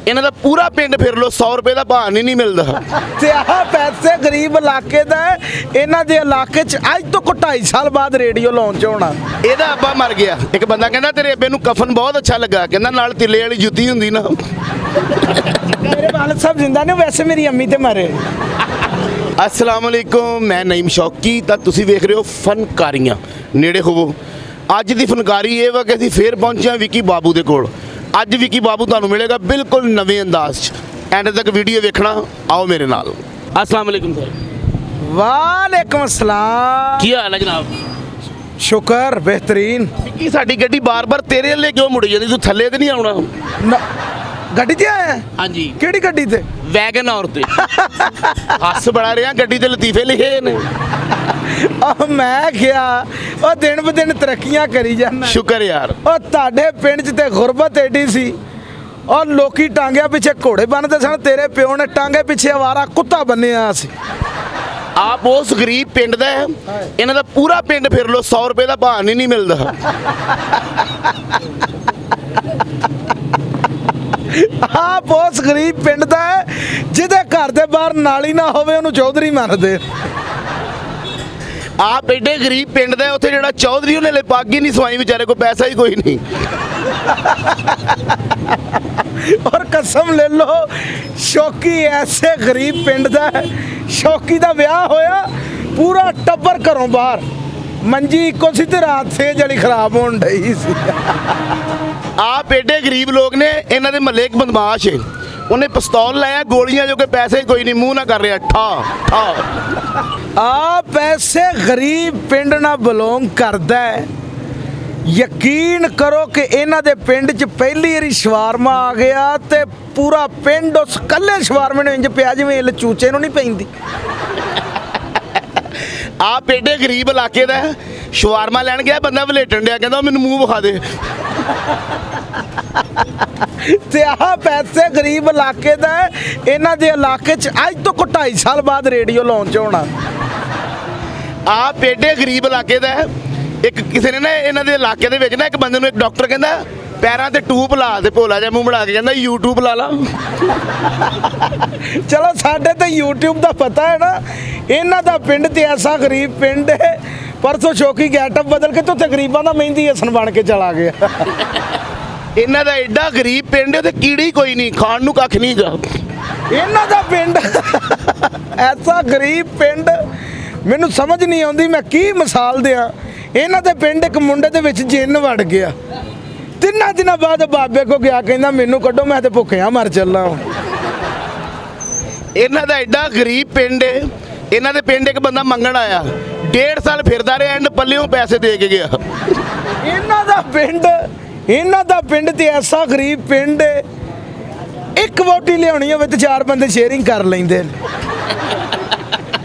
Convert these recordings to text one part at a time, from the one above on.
ਇਹਨਾਂ ਦਾ ਪੂਰਾ ਪਿੰਡ ਫਿਰ ਲੋ 100 ਰੁਪਏ ਦਾ ਭਾਅ ਨਹੀਂ ਮਿਲਦਾ। ਤੇ ਆਹ ਪੈਸੇ ਗਰੀਬ ਇਲਾਕੇ ਦਾ ਹੈ। ਇਹਨਾਂ ਦੇ ਇਲਾਕੇ 'ਚ ਅੱਜ ਤੋਂ 2.5 ਸਾਲ ਬਾਅਦ ਰੇਡੀਓ ਲਾਂਚ ਹੋਣਾ। ਇਹਦਾ ਅੱਬਾ ਮਰ ਗਿਆ। ਇੱਕ ਬੰਦਾ ਕਹਿੰਦਾ ਤੇਰੇ ਅੱਬੇ ਨੂੰ ਕਫਨ ਬਹੁਤ ਅੱਛਾ ਲੱਗਾ, ਕਹਿੰਦਾ ਨਾਲ ਤਿੱਲੇ ਵਾਲੀ ਜੁੱਤੀ ਹੁੰਦੀ ਨਾ। ਮੇਰੇ ਵਾਲਦ ਸਾਹਿਬ ਜ਼ਿੰਦਾ ਨੇ, ਵੈਸੇ ਮੇਰੀ ਅੰਮੀ ਤੇ ਮਰੇ। अस्सलाम वालेकुम, मैं नईम शौकी ਤਾਂ ਤੁਸੀਂ ਵੇਖ ਰਹੇ ਹੋ ਫਨਕਾਰੀਆਂ। ਨੇੜੇ ਹੋਵੋ। ਅੱਜ ਦੀ ਫਨਕਾਰੀ ਇਹ ਵਾ ਕਿ ਅਸੀਂ ਫੇਰ ਪਹੁੰਚੇ ਹਾਂ ਵਿੱਕੀ ਬਾਬੂ ਦੇ ਕੋਲ। ਅੱਜ ਵਿੱਕੀ ਬਾਬੂ ਤੁਹਾਨੂੰ ਮਿਲੇਗਾ ਬਿਲਕੁਲ ਨਵੇਂ ਅੰਦਾਜ਼ 'ਚ। ਐਂਡ ਤੱਕ ਵੀਡੀਓ ਵੇਖਣਾ, ਆਓ ਮੇਰੇ ਨਾਲ। अस्सलाम वालेकुम सर। ਵਾਲੇਕਮ ਅਸਲਾਮ। ਕੀ ਹਾਲ ਹੈ ਜਨਾਬ? ਸ਼ੁਕਰ, ਬਿਹਤਰੀਨ। ਵਿੱਕੀ ਸਾਡੀ ਗੱਡੀ ਬਾਰ-ਬਾਰ ਤੇਰੇ ਵੱਲੇ ਕਿਉਂ ਮੁੜੀ ਜਾਂਦੀ? ਤੂੰ ਥੱਲੇ ਤੇ ਨਹੀਂ ਆਉਣਾ? ਗੱਡੀ ਤੇ ਆਇਆ? ਹਾਂਜੀ। ਕਿਹੜੀ ਗੱਡੀ ਤੇ? ਵੈਗਨਆਰ ਤੇ। ਹੱਸ ਬੜਾ ਰਿਹਾ, ਗੱਡੀ ਤੇ ਲਤੀਫੇ ਲਿਖੇ ਨੇ। ਉਹ ਮੈਂ ਕਿਹਾ ਉਹ ਦਿਨ ਬ ਦਿਨ ਤਰੱਕੀਆਂ ਕਰੀ ਜਾਂਦਾ। ਸ਼ੁਕਰ ਯਾਰ। ਉਹ ਤੁਹਾਡੇ ਪਿੰਡ 'ਚ ਤੇ ਗੁਰਬਤ ਐਡੀ ਸੀ। ਔਰ ਲੋਕੀ ਟਾਂਗਿਆਂ ਪਿੱਛੇ ਘੋੜੇ ਬੰਨਦੇ ਸਨ, ਤੇਰੇ ਪਿਓ ਨੇ ਟਾਂਗੇ ਪਿੱਛੇ ਅਵਾਰਾ ਕੁੱਤਾ ਬੰਨਿਆ ਸੀ। ਆਪ ਉਸ ਗਰੀਬ ਪਿੰਡ ਦਾ ਹੈ। ਇਹਨਾਂ ਦਾ ਪੂਰਾ ਪਿੰਡ ਫਿਰ ਲੋ 100 ਰੁਪਏ ਦਾ ਭਾਅ ਨਹੀਂ ਮਿਲਦਾ। ਆਪ ਉਸ ਗਰੀਬ ਪਿੰਡ ਦਾ ਹੈ ਜਿਹਦੇ ਘਰ ਦੇ ਬਾਹਰ ਨਾਲੀ ਨਾ ਹੋਵੇ, ਉਹਨੂੰ ਚੌਧਰੀ ਮੰਨਦੇ। ਆਪ ਐਡੇ ਗਰੀਬ ਪਿੰਡ ਦਾ, ਉੱਥੇ ਜਿਹੜਾ ਚੌਧਰੀ ਉਹਨੇ ਲੈ ਪੱਗ ਹੀ ਨਹੀਂ ਸਵਾਈ, ਵਿਚਾਰੇ ਕੋਲ ਪੈਸਾ ਹੀ ਕੋਈ ਨਹੀਂ। ਔਰ ਕਸਮ ਲੈ ਲੋ, ਸ਼ੌਕੀ ਐਸੇ ਗਰੀਬ ਪਿੰਡ ਦਾ ਹੈ। ਸ਼ੌਕੀ ਦਾ ਵਿਆਹ ਹੋਇਆ, ਪੂਰਾ ਟੱਬਰ ਘਰੋਂ ਬਾਹਰ, ਮੰਜੀ ਇੱਕੋ ਸੀ ਤੇ ਰਾਤ ਸੇ ਜਲੀ ਖਰਾਬ ਹੋਣ ਡਈ ਸੀ। ਆਪ ਐਡੇ ਗਰੀਬ ਲੋਕ ਨੇ। ਇਹਨਾਂ ਦੇ ਮਹੱਲੇ ਇੱਕ ਬਦਮਾਸ਼ ਹੈ, ਉਹਨੇ ਪਿਸਤੌਲ ਲਾਇਆ, ਗੋਲੀਆਂ ਜੋ ਕਿ ਪੈਸੇ ਕੋਈ ਨਹੀਂ, ਮੂੰਹ ਨਾ ਕਰ ਰਿਹਾ, ਠਾ ਠਾ। ਆਪ ਐਸੇ ਗਰੀਬ ਪਿੰਡ ਨਾਲ ਬਿਲੋਂਗ ਕਰਦਾ ਹੈ। ਯਕੀਨ ਕਰੋ ਕਿ ਇਹਨਾਂ ਦੇ ਪਿੰਡ 'ਚ ਪਹਿਲੀ ਵਾਰੀ ਸ਼ਵਾਰਮਾ ਆ ਗਿਆ ਤੇ ਪੂਰਾ ਪਿੰਡ ਉਸ ਕੱਲੇ ਸ਼ਵਾਰਮੇ ਨੂੰ ਇੰਜ ਪਿਆ ਜਿਵੇਂ ਇਲ ਚੂਚੇ ਨੂੰ ਨਹੀਂ ਪੈਂਦੀ। ਆਪ ਐਡੇ ਗਰੀਬ ਇਲਾਕੇ ਦਾ ਹੈ। ਸ਼ਵਾਰਮਾ ਲੈਣ ਗਿਆ, ਬੰਦਾ ਵਲੇਟਣ ਡਿਆ, ਕਹਿੰਦਾ ਮੈਨੂੰ ਮੂੰਹ ਵਿਖਾ ਦੇ। ਤੇ ਆਹ ਪੈਸੇ ਗਰੀਬ ਇਲਾਕੇ ਦਾ ਹੈ। ਇਹਨਾਂ ਦੇ ਇਲਾਕੇ 'ਚ ਅੱਜ ਤੋਂ 2.5 ਸਾਲ ਬਾਅਦ ਰੇਡੀਓ ਲਾਂਚ ਹੋਣਾ। ਆਪ ਐਡੇ ਗਰੀਬ ਇਲਾਕੇ ਦਾ ਹੈ। ਇੱਕ ਕਿਸੇ ਨੇ ਨਾ ਇਹਨਾਂ ਦੇ ਇਲਾਕੇ ਦੇ ਵਿੱਚ ਨਾ ਇੱਕ ਬੰਦੇ ਨੂੰ ਇੱਕ ਡਾਕਟਰ ਕਹਿੰਦਾ ਪੈਰਾਂ ਤੇ ਟੂਬ ਲਾ ਤੇ ਭੋਲਾ ਜਿਹਾ ਮੂੰਹ ਬਣਾ ਕੇ ਕਹਿੰਦਾ YouTube ਲਾ ਲਾ। ਚਲੋ ਸਾਡੇ ਤੇ YouTube ਦਾ ਪਤਾ ਹੈ ਨਾ। ਇਹਨਾਂ ਦਾ ਪਿੰਡ ਤੇ ਐਸਾ ਗਰੀਬ ਪਿੰਡ ਹੈ, ਪਰਸੋਂ ਸ਼ੌਕੀ ਗੈਟਅਪ ਬਦਲ ਕੇ ਤੇ ਉੱਥੇ ਗਰੀਬਾਂ ਦਾ ਮਹਿੰਦੀ ਹਸਨ ਬਣ ਕੇ ਚਲਾ ਗਿਆ। ਇਹਨਾਂ ਦਾ ਐਡਾ ਗਰੀਬ ਪਿੰਡ ਹੈ ਤੇ ਕੀੜੀ ਕੋਈ ਨਹੀਂ, ਖਾਣ ਨੂੰ ਕੱਖ ਨਹੀਂ ਗਾ। ਇਹਨਾਂ ਦਾ ਪਿੰਡ ਐਸਾ ਗਰੀਬ ਪਿੰਡ, ਮੈਨੂੰ ਸਮਝ ਨਹੀਂ ਆਉਂਦੀ ਮੈਂ ਕੀ ਮਿਸਾਲ ਦਿਆਂ। ਇਹਨਾਂ ਦੇ ਪਿੰਡ ਇੱਕ ਮੁੰਡੇ ਦੇ ਵਿੱਚ ਜਿੰਨ ਵੜ ਗਿਆ। 3 ਦਿਨਾਂ ਬਾਅਦ ਬਾਬੇ ਕੋ ਗਿਆ, ਕਹਿੰਦਾ ਮੈਨੂੰ ਕੱਢੋ, ਮੈਂ ਤੇ ਭੁੱਖਿਆ ਮਰ ਚੱਲਾਂ। ਇਹਨਾਂ ਦਾ ਐਡਾ ਗਰੀਬ ਪਿੰਡ ਹੈ। ਇਹਨਾਂ ਦੇ ਪਿੰਡ ਇੱਕ ਬੰਦਾ ਮੰਗਣ ਆਇਆ, 1.5 ਸਾਲ ਫਿਰਦਾ ਰਿਹਾ, ਐਂਡ ਪੱਲਿਓਂ ਪੈਸੇ ਦੇ ਕੇ ਗਿਆ। ਇਹਨਾਂ ਦਾ ਪਿੰਡ ਤੇ ਐਸਾ ਗਰੀਬ ਪਿੰਡ ਹੈ, ਇੱਕ ਵੋਟੀ ਲਿਆਉਣੀ ਹੋਵੇ ਤੇ 4 ਬੰਦੇ ਸ਼ੇਅਰਿੰਗ ਕਰ ਲੈਂਦੇ ਨੇ।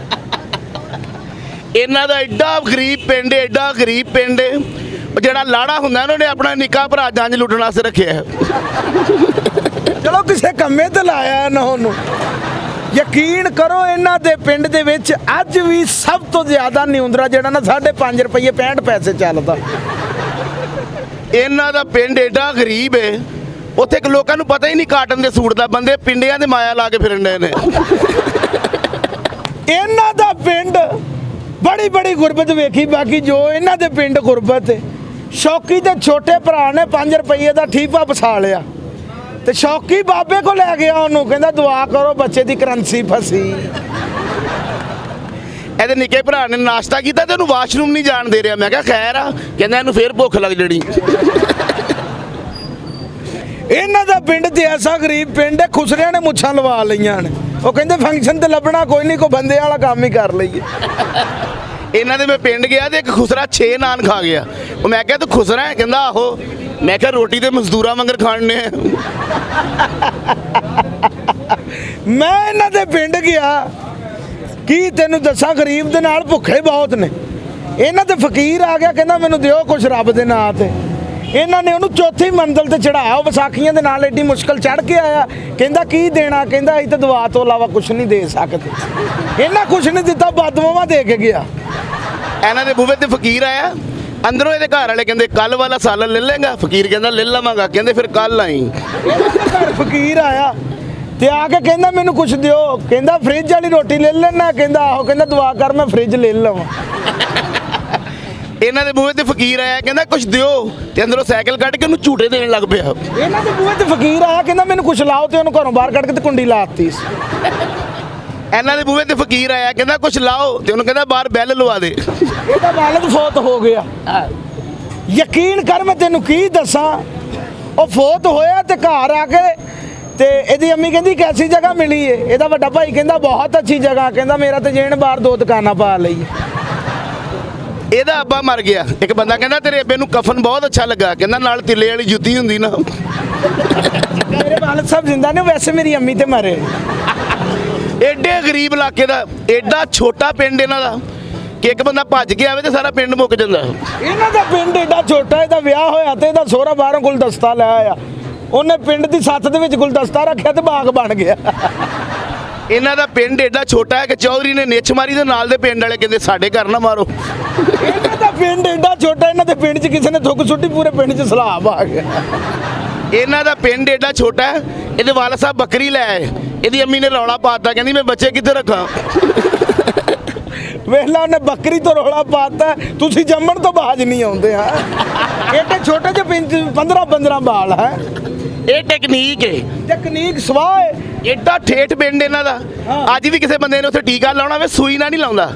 ਇਹਨਾਂ ਦਾ ਐਡਾ ਗਰੀਬ ਪਿੰਡ, ਐਡਾ ਗਰੀਬ ਪਿੰਡ ਹੈ। ਉਹ ਜਿਹੜਾ ਲਾੜਾ ਹੁੰਦਾ ਉਹਨੇ ਆਪਣਾ ਨਿੱਕਾ ਭਰਾ ਜੰਜ ਲੁੱਟਣ ਵਾਸਤੇ ਰੱਖਿਆ। ਚਲੋ ਕਿਸੇ ਕੰਮੇ ਤੇ ਲਾਇਆ ਨਾ ਉਹਨੂੰ। ਯਕੀਨ ਕਰੋ ਇਹਨਾਂ ਦੇ ਪਿੰਡ ਦੇ ਵਿੱਚ ਅੱਜ ਵੀ ਸਭ ਤੋਂ ਜ਼ਿਆਦਾ ਨਿਉਂਦਰਾ ਜਿਹੜਾ ਨਾ 5.5 ਰੁਪਏ 65 ਪੈਸੇ ਚੱਲਦਾ। ਇਹਨਾਂ ਦਾ ਪਿੰਡ ਐਡਾ ਗਰੀਬ ਹੈ, ਉੱਥੇ ਕਿ ਲੋਕਾਂ ਨੂੰ ਪਤਾ ਹੀ ਨਹੀਂ ਕਾਟਨ ਦੇ ਸੂਟ ਦਾ, ਬੰਦੇ ਪਿੰਡਿਆਂ ਦੇ ਮਾਇਆ ਲਾ ਕੇ ਫਿਰਨ ਡਏ ਨੇ। ਇਹਨਾਂ ਦਾ ਪਿੰਡ ਬੜੀ ਗੁਰਬਤ ਵੇਖੀ, ਬਾਕੀ ਜੋ ਇਹਨਾਂ ਦੇ ਪਿੰਡ ਗੁਰਬਤ ਹੈ। ਸ਼ੌਕੀ ਤੇ ਛੋਟੇ ਭਰਾ ਨੇ 5 ਰੁਪਏ ਦਾ ਠੀਪਾ ਫਸਾ ਲਿਆ ਤੇ ਸ਼ੌਕੀ ਬਾਬੇ ਕੋ ਲੈ ਗਿਆ ਉਹਨੂੰ, ਕਹਿੰਦਾ ਦੁਆ ਕਰੋ ਬੱਚੇ ਦੀ ਕਰੰਸੀ ਫਸੀ। ਇਹਦੇ ਨਿੱਕੇ ਭਰਾ ਨੇ ਨਾਸ਼ਤਾ ਕੀਤਾ ਤੇ ਉਹਨੂੰ ਵਾਸ਼ਰੂਮ ਨਹੀਂ ਜਾਣ ਦੇ ਰਿਹਾ। ਮੈਂ ਕਿਹਾ ਖੈਰ ਆ, ਕਹਿੰਦਾ ਇਹਨੂੰ ਫੇਰ ਭੁੱਖ ਲੱਗ ਜਣੀ। ਇਹਨਾਂ ਦਾ ਪਿੰਡ ਤੇ ਐਸਾ ਗਰੀਬ ਪਿੰਡ ਹੈ, ਖੁਸਰਿਆਂ ਨੇ ਮੁੱਛਾਂ ਲਵਾ ਲਈਆਂ ਨੇ। ਉਹ ਕਹਿੰਦੇ ਫੰਕਸ਼ਨ ਤੇ ਲੱਭਣਾ ਕੋਈ ਨਹੀਂ, ਕੋਈ ਬੰਦੇ ਵਾਲਾ ਕੰਮ ਹੀ ਕਰ ਲਈਏ। ਇਹਨਾਂ ਦੇ ਮੈਂ ਪਿੰਡ ਗਿਆ ਤੇ ਇੱਕ ਖੁਸਰਾ 6 ਨਾਨ ਖਾ ਗਿਆ। ਉਹ ਮੈਂ ਕਿਹਾ ਤੂੰ ਖੁਸਰਾ ਹੈ? ਕਹਿੰਦਾ ਆਹੋ। ਮੈਂ ਕਿਹਾ ਰੋਟੀ ਤੇ ਮਜ਼ਦੂਰਾਂ ਵਾਂਗਰ ਖਾਣ ਨੇ। ਮੈਂ ਇਹਨਾਂ ਦੇ ਪਿੰਡ ਗਿਆ, ਕੀ ਤੈਨੂੰ ਦੱਸਾਂ, ਗਰੀਬ ਦੇ ਨਾਲ ਭੁੱਖੇ ਬਹੁਤ ਨੇ। ਇਹਨਾਂ ਤੇ ਫਕੀਰ ਆ ਗਿਆ, ਕਹਿੰਦਾ ਮੈਨੂੰ ਦਿਓ ਕੁਛ ਰੱਬ ਦੇ ਨਾਂ ਤੇ। ਇਹਨਾਂ ਨੇ ਉਹਨੂੰ ਚੌਥੀ ਮੰਜ਼ਲ ਤੇ ਚੜਾਇਆ। ਉਹ ਵਿਸਾਖੀਆਂ ਦੇ ਨਾਲ ਐਡੀ ਮੁਸ਼ਕਲ ਚੜ ਕੇ ਆਇਆ, ਕਹਿੰਦਾ ਕੀ ਦੇਣਾ? ਕਹਿੰਦਾ ਅਸੀਂ ਤਾਂ ਦੁਆ ਤੋਂ ਇਲਾਵਾ ਕੁਛ ਨਹੀਂ ਦੇ ਸਕਦੇ। ਇਹਨਾਂ ਕੁਛ ਨਹੀਂ ਦਿੱਤਾ, ਬਦਦੁਆਵਾਂ ਦੇ ਕੇ ਗਿਆ। ਇਹਨਾਂ ਦੇ ਬੂਹੇ ਤੇ ਫਕੀਰ ਆਇਆ, ਅੰਦਰੋਂ ਇਹਦੇ ਘਰ ਵਾਲੇ ਕਹਿੰਦੇ ਕੱਲ ਵਾਲਾ ਸਾਲਨ ਲੈ ਲੇਗਾ। ਫਕੀਰ ਕਹਿੰਦਾ ਲੈ ਲਵਾਂਗਾ। ਕਹਿੰਦੇ ਫਿਰ ਕੱਲ ਆਈ। ਇਹਦੇ ਘਰ ਫਕੀਰ ਆਇਆ ਤੇ ਆ ਕੇ ਕਹਿੰਦਾ ਮੈਨੂੰ ਕੁਛ ਦਿਓ। ਕਹਿੰਦਾ ਫ੍ਰਿਜ ਵਾਲੀ ਰੋਟੀ ਲੈ ਲੈਣਾ। ਕਹਿੰਦਾ ਆਹੋ। ਕਹਿੰਦਾ ਦੁਆ ਕਰ ਮੈਂ ਫ੍ਰਿਜ ਲੈ ਲਵਾਂ। ਇਹਨਾਂ ਦੇ ਬੂਹੇ ਤੇ ਫਕੀਰ ਆਇਆ ਕਹਿੰਦਾ ਕੁਛ ਦਿਓ ਤੇ ਅੰਦਰੋਂ ਸਾਈਕਲ ਕੱਢ ਕੇ ਉਹਨੂੰ ਝੂਟੇ ਦੇਣ ਲੱਗ ਪਿਆ। ਇਹਨਾਂ ਦੇ ਬੂਹੇ ਤੇ ਫਕੀਰ ਆਇਆ ਕਹਿੰਦਾ ਮੈਨੂੰ ਕੁਛ ਲਾਓ ਤੇ ਉਹਨੂੰ ਘਰੋਂ ਬਾਹਰ ਕੱਢ ਕੇ ਤੇ ਕੁੰਡੀ ਲਾਤੀ। ਇਹਨਾਂ ਦੇ ਬੂਹੇ ਤੇ ਫਕੀਰ ਆਇਆ ਕਹਿੰਦਾ ਕੁਛ ਲਾਓ ਤੇ ਉਹਨੂੰ ਕਹਿੰਦਾ ਬਾਹਰ ਬੈਲ ਲਵਾ ਦੇ। ਇਹਦਾ ਵਾਲਦ ਫੌਤ ਹੋ ਗਿਆ। ਯਕੀਨ ਕਰ ਮੈਂ ਤੈਨੂੰ ਕੀ ਦੱਸਾਂ। ਉਹ ਫੌਤ ਹੋਇਆ ਤੇ ਘਰ ਆ ਕੇ ਤੇ ਇਹਦੀ ਅੰਮੀ ਕਹਿੰਦੀ ਕੈਸੀ ਜਗ੍ਹਾ ਮਿਲੀ ਏ। ਇਹਦਾ ਵੱਡਾ ਭਾਈ ਕਹਿੰਦਾ ਬਹੁਤ ਅੱਛੀ ਜਗ੍ਹਾ। ਕਹਿੰਦਾ ਮੇਰਾ ਤੇ ਜੇਣ ਬਾਹਰ 2 ਦੁਕਾਨਾਂ ਪਾ ਲਈ। ਇਹਦਾ ਅੱਬਾ ਮਰ ਗਿਆ। ਇੱਕ ਬੰਦਾ ਕਹਿੰਦਾ ਤੇਰੇ ਅੱਬੇ ਨੂੰ ਕਫਨ ਬਹੁਤ ਅੱਛਾ ਲੱਗਾ। ਕਹਿੰਦਾ ਨਾਲ ਤਿੱਲੇ ਵਾਲੀ ਜੁੱਤੀ ਹੁੰਦੀ ਨਾ। ਮੇਰੇ ਵਾਲਦ ਸਾਹਿਬ ਜ਼ਿੰਦਾ ਨੇ ਵੈਸੇ ਮੇਰੀ ਅੰਮੀ ਤੇ ਮਰੇ। ਐਡੇ ਗਰੀਬ ਇਲਾਕੇ ਦਾ ਐਡਾ ਛੋਟਾ ਪਿੰਡ ਇਹਨਾਂ ਦਾ ਕਿ ਇੱਕ ਬੰਦਾ ਭੱਜ ਕੇ ਆਵੇ ਤੇ ਸਾਰਾ ਪਿੰਡ ਮੁੱਕ ਜਾਂਦਾ। ਇਹਨਾਂ ਦਾ ਪਿੰਡ ਏਡਾ ਛੋਟਾ। ਇਹਦਾ ਵਿਆਹ ਹੋਇਆ ਤੇ ਇਹਦਾ ਸਹੁਰਾ ਬਾਹਰੋਂ ਗੁਲਦਸਤਾ ਲੈ ਆਇਆ। ਉਹਨੇ ਪਿੰਡ ਦੀ ਛੱਤ ਦੇ ਵਿੱਚ ਗੁਲਦਸਤਾ ਰੱਖਿਆ ਤੇ ਬਾਗ ਬਣ ਗਿਆ। ਇਹਨਾਂ ਦਾ ਪਿੰਡ ਐਡਾ ਛੋਟਾ ਹੈ ਕਿ ਚੌਧਰੀ ਨੇ ਨਿੱਛ ਮਾਰੀ ਤੇ ਨਾਲ ਦੇ ਪਿੰਡ ਵਾਲੇ ਕਹਿੰਦੇ ਸਾਡੇ ਘਰ ਨਾ ਮਾਰੋ। ਇਹਨਾਂ ਦਾ ਪਿੰਡ ਏਡਾ ਛੋਟਾ। ਇਹਨਾਂ ਦੇ ਪਿੰਡ 'ਚ ਕਿਸੇ ਨੇ ਥੁੱਕ ਸੁੱਟੀ ਪੂਰੇ ਪਿੰਡ 'ਚ ਸਲਾਬ ਆ ਗਿਆ। ਇਹਨਾਂ ਦਾ ਪਿੰਡ ਐਡਾ ਛੋਟਾ ਹੈ ਇਹਦੇ ਵਾਲਦ ਸਾਹਿਬ ਬੱਕਰੀ ਲੈ ਆਏ। ਇਹਦੀ ਅੰਮੀ ਨੇ ਰੌਲਾ ਪਾਤਾ ਕਹਿੰਦੀ ਮੈਂ ਬੱਚੇ ਕਿੱਥੇ ਰੱਖਾਂ। ਵੇਖਲਾ ਉਹਨੇ ਬੱਕਰੀ ਤੋਂ ਰੌਲਾ ਪਾਤਾ। ਤੁਸੀਂ ਜੰਮਣ ਤੋਂ ਬਾਜ ਨਹੀਂ ਆਉਂਦੇ। ਹਾਂ ਏਡੇ ਛੋਟੇ ਜਿਹੇ ਪਿੰਡ 'ਚ 15 ਬਾਲ ਹੈ। ਇਹ ਟੈਕਨੀਕ ਹੈ। ਤਕਨੀਕ ਸਵਾਹ ਹੈ। ਐਡਾ ਠੇਠ ਪਿੰਡ ਇਹਨਾਂ ਦਾ। ਅੱਜ ਵੀ ਕਿਸੇ ਬੰਦੇ ਨੇ ਉੱਥੇ ਟੀਕਾ ਲਾਉਣਾ ਹੋਵੇ ਸੂਈ ਨਾਲ ਨਹੀਂ ਲਾਉਂਦਾ।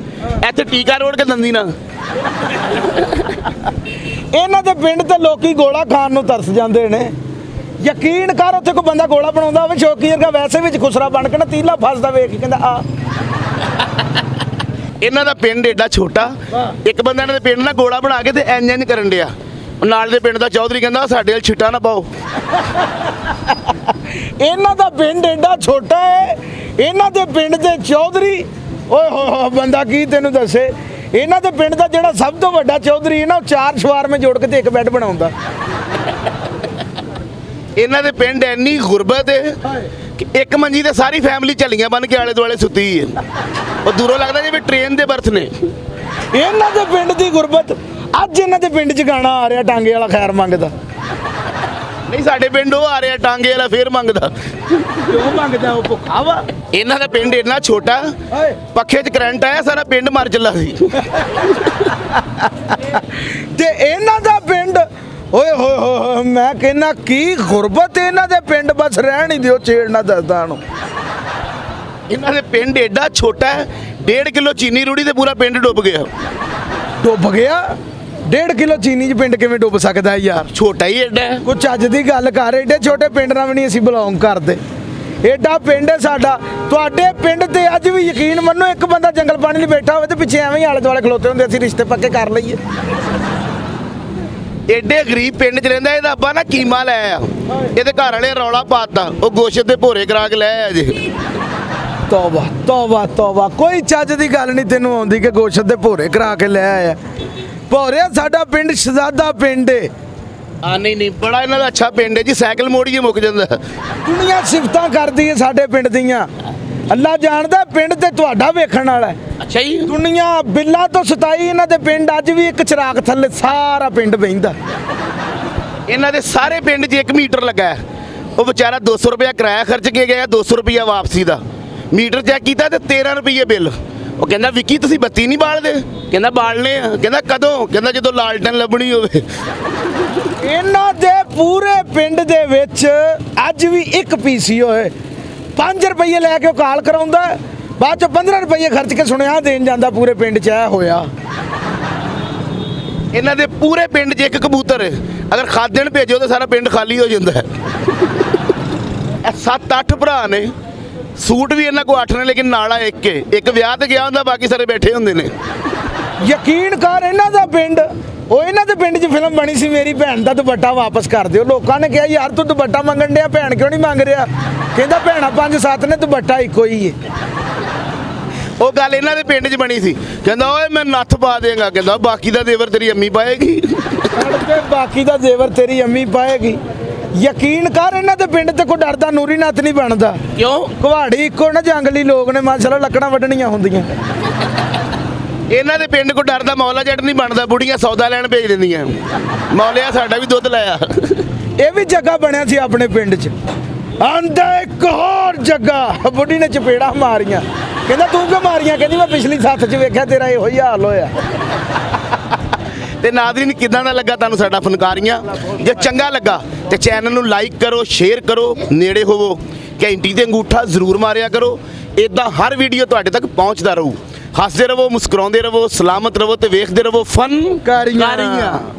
ਇੱਥੇ ਟੀਕਾ ਰੋੜ ਕੇ ਦੰਦੀ ਨਾਲ। ਇਹਨਾਂ ਦੇ ਪਿੰਡ ਤੇ ਲੋਕੀ ਗੋਲਾ ਖਾਣ ਨੂੰ ਤਰਸ ਜਾਂਦੇ ਨੇ। ਯਕੀਨ ਕਰ ਉੱਥੇ ਕੋਈ ਬੰਦਾ ਗੋਲਾ ਬਣਾਉਂਦਾ ਹੋਵੇ ਸ਼ੌਕੀ ਵਰਗਾ ਵੈਸੇ ਵਿੱਚ ਖੁਸਰਾ ਬਣ ਕੇ ਨਾ ਤੀਲਾ ਫਸਦਾ ਵੇਖ ਕੇ ਕਹਿੰਦਾ ਆ। ਇਹਨਾਂ ਦਾ ਪਿੰਡ ਐਡਾ ਛੋਟਾ। ਇੱਕ ਬੰਦਾ ਇਹਨਾਂ ਦੇ ਪਿੰਡ ਨਾਲ ਗੋਲਾ ਬਣਾ ਕੇ ਤੇ ਇੰਜ ਕਰਨ ਡਿਆ। ਨਾਲ ਦੇ ਪਿੰਡ ਦਾ ਚੌਧਰੀ ਕਹਿੰਦਾ ਸਾਡੇ ਵਾਲ ਛਿੱਟਾ ਨਾ ਪਾਓ। ਇਹਨਾਂ ਦਾ ਪਿੰਡ ਐਡਾ ਛੋਟਾ ਹੈ। ਇਹਨਾਂ ਦੇ ਪਿੰਡ ਦੇ ਚੌਧਰੀ ਓਏ ਹੋ ਬੰਦਾ ਕੀ ਤੈਨੂੰ ਦੱਸੇ। ਇਹਨਾਂ ਦੇ ਪਿੰਡ ਦਾ ਜਿਹੜਾ ਸਭ ਤੋਂ ਵੱਡਾ ਚੌਧਰੀ ਹੈ ਨਾ ਉਹ 4 ਸ਼ਵਾਰਮੇ ਜੋੜ ਕੇ ਤੇ ਇੱਕ ਬੈੱਡ ਬਣਾਉਂਦਾ। ਇਹਨਾਂ ਦੇ ਪਿੰਡ ਇੰਨੀ ਗੁਰਬਤ ਹੈ ਕਿ ਇੱਕ ਮੰਜੀ ਤੇ ਸਾਰੀ ਫੈਮਿਲੀ ਝੱਲੀਆਂ ਬਣ ਕੇ ਆਲੇ ਦੁਆਲੇ ਸੁੱਤੀ ਹੈ। ਉਹ ਦੂਰੋਂ ਲੱਗਦਾ ਜਿਵੇਂ ਟ੍ਰੇਨ ਦੇ ਬਰਥ ਨੇ। ਇਹਨਾਂ ਦੇ ਪਿੰਡ ਦੀ ਗੁਰਬਤ। ਅੱਜ ਇਹਨਾਂ ਦੇ ਪਿੰਡ 'ਚ ਗਾਣਾ ਆ ਰਿਹਾ ਟਾਂਗੇ ਵਾਲਾ ਖੈਰ ਮੰਗਦਾ। ਨਹੀਂ ਸਾਡੇ ਪਿੰਡ ਉਹ ਆ ਰਿਹਾ ਟਾਂਗੇ ਵਾਲਾ ਫੇਰ ਮੰਗਦਾ। ਕਿਉਂ ਮੰਗਦਾ ਉਹ ਭੁੱਖਾ ਵਾ। ਇਹਨਾਂ ਦਾ ਪਿੰਡ ਇੰਨਾ ਛੋਟਾ ਪੱਖੇ 'ਚ ਕਰੰਟ ਆਇਆ ਸਾਰਾ ਪਿੰਡ ਮਰ ਚੱਲਾ ਸੀ। ਤੇ ਇਹਨਾਂ ਦਾ ਪਿੰਡ ਓਏ ਹੋਏ ਹੋਏ ਮੈਂ ਕਹਿੰਦਾ ਕੀ ਗੁਰਬਤ ਇਹਨਾਂ ਦੇ ਪਿੰਡ। ਬਸ ਰਹਿਣ ਹੀ ਦਿਓ ਛੇੜਨਾ ਦੱਸਦਾ ਨੂੰ। ਇਹਨਾਂ ਦੇ ਪਿੰਡ ਐਡਾ ਛੋਟਾ ਹੈ 1.5 ਕਿਲੋ ਚੀਨੀ ਰੂੜੀ ਤੇ ਪੂਰਾ ਪਿੰਡ ਡੁੱਬ ਗਿਆ। ਡੁੱਬ ਗਿਆ 1.5 ਕਿਲੋ ਚੀਨੀ 'ਚ ਪਿੰਡ ਕਿਵੇਂ ਡੁੱਬ ਸਕਦਾ ਯਾਰ। ਛੋਟਾ ਹੀ ਐਡਾ ਹੈ। ਕੁਛ ਚੱਜ ਦੀ ਗੱਲ ਕਰ। ਏਡੇ ਛੋਟੇ ਪਿੰਡ ਨਾਲ ਵੀ ਨਹੀਂ ਅਸੀਂ ਬਿਲੋਂਗ ਕਰਦੇ। ਏਡਾ ਪਿੰਡ ਹੈ ਸਾਡਾ। ਤੁਹਾਡੇ ਪਿੰਡ ਤੇ ਅੱਜ ਵੀ ਯਕੀਨ ਮੰਨੋ ਇੱਕ ਬੰਦਾ ਜੰਗਲ ਪਾਣੀ ਲਈ ਬੈਠਾ ਹੋਵੇ ਤੇ ਪਿੱਛੇ ਐਵੇਂ ਹੀ ਆਲੇ ਦੁਆਲੇ ਖਲੋਤੇ ਹੁੰਦੇ ਅਸੀਂ ਰਿਸ਼ਤੇ ਪੱਕੇ ਕਰ ਲਈਏ। ਐਡੇ ਗਰੀਬ ਪਿੰਡ 'ਚ ਰਹਿੰਦਾ। ਇਹਦਾ ਅੱਬਾ ਨਾ ਕੀਮਾ ਲੈ ਆਇਆ। ਇਹਦੇ ਘਰ ਵਾਲੇ ਰੌਲਾ ਪਾਤਾ ਉਹ ਗੋਸ਼ਤ ਦੇ ਭੋਰੇ ਕਰਾ ਕੇ ਲੈ ਆਇਆ ਜੇ। ਤੋਬਾ ਤੋਬਾ ਤੋਬਾ। ਕੋਈ ਚੱਜ ਦੀ ਗੱਲ ਨਹੀਂ ਤੈਨੂੰ ਆਉਂਦੀ ਕਿ ਗੋਸ਼ਤ ਦੇ ਭੋਰੇ ਕਰਾ ਕੇ ਲੈ ਆਇਆ। ਭੋਰਿਆ ਸਾਡਾ ਪਿੰਡ ਸ਼ਹਜ਼ਾਦਾ ਪਿੰਡ ਏ। ਨਹੀਂ ਬੜਾ ਇਹਨਾਂ ਦਾ ਅੱਛਾ ਪਿੰਡ ਹੈ ਜੀ। ਸਾਈਕਲ ਮੋੜੀਏ ਮੁੱਕ ਜਾਂਦਾ। ਦੁਨੀਆ ਸਿਫਤਾਂ ਕਰਦੀ ਹੈ ਸਾਡੇ ਪਿੰਡ ਦੀਆਂ। ਅੱਲਾ ਜਾਣਦਾ ਪਿੰਡ ਤੇ ਤੁਹਾਡਾ ਵੇਖਣ ਵਾਲਾ ਹੈ। ਅੱਛਾ ਜੀ। ਦੁਨੀਆ ਬਿੱਲਾ ਤੋਂ 27 ਇਹਨਾਂ ਦੇ ਪਿੰਡ ਅੱਜ ਵੀ ਇੱਕ ਚਿਰਾਗ ਥੱਲੇ ਸਾਰਾ ਪਿੰਡ ਬਹਿੰਦਾ। ਇਹਨਾਂ ਦੇ ਸਾਰੇ ਪਿੰਡ 'ਚ 1 ਮੀਟਰ ਲੱਗਾ ਹੈ। ਉਹ ਵਿਚਾਰਾ 200 ਰੁਪਇਆ ਕਿਰਾਇਆ ਖਰਚ ਕੇ ਗਿਆ 200 ਰੁਪਇਆ ਵਾਪਸੀ ਦਾ। ਮੀਟਰ ਚੈੱਕ ਕੀਤਾ ਤੇ 13 ਰੁਪਏ ਬਿੱਲ। ਉਹ ਕਹਿੰਦਾ ਵਿੱਕੀ ਤੁਸੀਂ ਬੱਤੀ ਨਹੀਂ ਬਾਲਦੇ। ਕਹਿੰਦਾ ਬਾਲਨੇ ਆ। ਕਹਿੰਦਾ ਕਦੋਂ। ਕਹਿੰਦਾ ਜਦੋਂ ਲਾਲਟਨ ਲੱਭਣੀ ਹੋਵੇ। ਇਹਨਾਂ ਦੇ ਪੂਰੇ ਪਿੰਡ ਦੇ ਵਿੱਚ ਅੱਜ ਵੀ ਇੱਕ ਪੀਸੀ ਹੋਏ 5 ਰੁਪਏ ਲੈ ਕੇ ਉਹ ਕਾਲ ਕਰਾਉਂਦਾ। ਬਾਅਦ ਚ 15 ਰੁਪਏ ਖਰਚ ਕੇ ਸੁਣਿਆ ਦੇਣ ਜਾਂਦਾ। ਪੂਰੇ ਪਿੰਡ 'ਚ ਇਹ ਹੋਇਆ। ਇਹਨਾਂ ਦੇ ਪੂਰੇ ਪਿੰਡ 'ਚ 1 ਕਬੂਤਰ ਹੈ। ਅਗਰ ਖਾਦਣ ਭੇਜੋ ਤਾਂ ਸਾਰਾ ਪਿੰਡ ਖਾਲੀ ਹੋ ਜਾਂਦਾ ਹੈ। 7-8 ਭਰਾ ਨੇ। ਸੂਟ ਵੀ ਇਹਨਾਂ ਕੋ 8 ਨੇ ਲੇਕਿਨ ਨਾਲਾ ਇੱਕ ਵਿਆਹ ਤੇ ਗਿਆ ਹੁੰਦਾ ਬਾਕੀ ਸਾਰੇ ਬੈਠੇ ਹੁੰਦੇ ਨੇ। ਯਕੀਨ ਕਰ ਇਹਨਾਂ ਦਾ ਪਿੰਡ ਉਹ ਇਹਨਾਂ ਦੇ ਪਿੰਡ 'ਚ ਫਿਲਮ ਬਣੀ ਸੀ ਮੇਰੀ ਭੈਣ ਦਾ ਦੁਪੱਟਾ ਵਾਪਸ ਕਰ ਦਿਓ। ਲੋਕਾਂ ਨੇ ਕਿਹਾ ਯਾਰ ਤੂੰ ਦੁਪੱਟਾ ਮੰਗਣ ਡਿਆ ਭੈਣ ਕਿਉਂ ਨਹੀਂ ਮੰਗ ਰਿਹਾ। ਕਹਿੰਦਾ ਭੈਣਾਂ 5-7 ਨੇ ਦੁਪੱਟਾ ਇੱਕੋ ਹੀ ਹੈ। ਉਹ ਗੱਲ ਇਹਨਾਂ ਦੇ ਪਿੰਡ 'ਚ ਬਣੀ ਸੀ। ਕਹਿੰਦਾ ਓਏ ਮੈਂ ਨੱਥ ਪਾ ਦੇਗਾ। ਕਹਿੰਦਾ ਬਾਕੀ ਦਾ ਦੇਵਰ ਤੇਰੀ ਅੰਮੀ ਪਾਏਗੀ। ਬਾਕੀ ਦਾ ਜ਼ੇਵਰ ਤੇਰੀ ਅੰਮੀ ਪਾਏਗੀ। ਯਕੀਨ ਕਰ ਇਹਨਾਂ ਦੇ ਪਿੰਡ ਤੇ ਕੋਈ ਡਰਦਾ ਨੂਰੀ ਨੱਥ ਨਹੀਂ ਬਣਦਾ। ਕਿਉਂ। ਕੁਹਾੜੀ ਇੱਕੋ ਨਾ ਜੰਗਲੀ ਲੋਕ ਨੇ ਮਾਸ਼ਾਅੱਲਾ ਲੱਕੜਾਂ ਵੱਢਣੀਆਂ ਹੁੰਦੀਆਂ। ਇਹਨਾਂ ਦੇ ਪਿੰਡ ਕੋ ਡਰਦਾ ਮੌਲਾ ਜੱਟ ਨਹੀਂ ਬਣਦਾ, ਬੁੜੀਆਂ ਸੌਦਾ ਲੈਣ ਭੇਜ ਦਿੰਦੀਆਂ, ਮੌਲਿਆ ਸਾਡਾ ਵੀ ਦੁੱਧ ਲਾਇਆ। ਇਹ ਵੀ ਜੱਗਾ ਬਣਿਆ ਸੀ ਆਪਣੇ ਪਿੰਡ 'ਚ। ਆਂਦਾ ਇੱਕ ਹੋਰ ਜੱਗਾ, ਬੁੱਢੀ ਨੇ ਚਪੇੜਾ ਮਾਰੀਆਂ, ਕਹਿੰਦਾ ਤੂੰ ਕਿਉਂ ਮਾਰੀਆਂ? ਕਹਿੰਦੀ ਮੈਂ ਪਿਛਲੀ ਸੱਥ 'ਚ ਵੇਖਿਆ ਤੇਰਾ ਇਹੋ ਹੀ ਹਾਲ ਹੋਇਆ। ਤੇ ਨਾਜ਼ਰੀਨ ਕਿੱਦਾਂ ਦਾ ਲੱਗਾ ਤੁਹਾਨੂੰ ਸਾਡਾ ਫਨਕਾਰੀਆਂ? ਜੇ ਚੰਗਾ ਲੱਗਾ ਤੇ ਚੈਨਲ ਨੂੰ ਲਾਈਕ ਕਰੋ, ਸ਼ੇਅਰ ਕਰੋ, ਨੇੜੇ ਹੋਵੋ ਘੰਟੀ ਤੇ ਅੰਗੂਠਾ ਜ਼ਰੂਰ ਮਾਰਿਆ ਕਰੋ। ਇਦਾਂ ਹਰ ਵੀਡੀਓ ਤੁਹਾਡੇ ਤੱਕ ਪਹੁੰਚਦਾ ਰਹੂ। ਹੱਸਦੇ ਰਹੋ, ਮੁਸਕਰਾਉਂਦੇ ਰਹੋ, ਸਲਾਮਤ ਰਹੋ ਤੇ ਵੇਖਦੇ ਰਹੋ ਫਨਕਾਰੀਆਂ।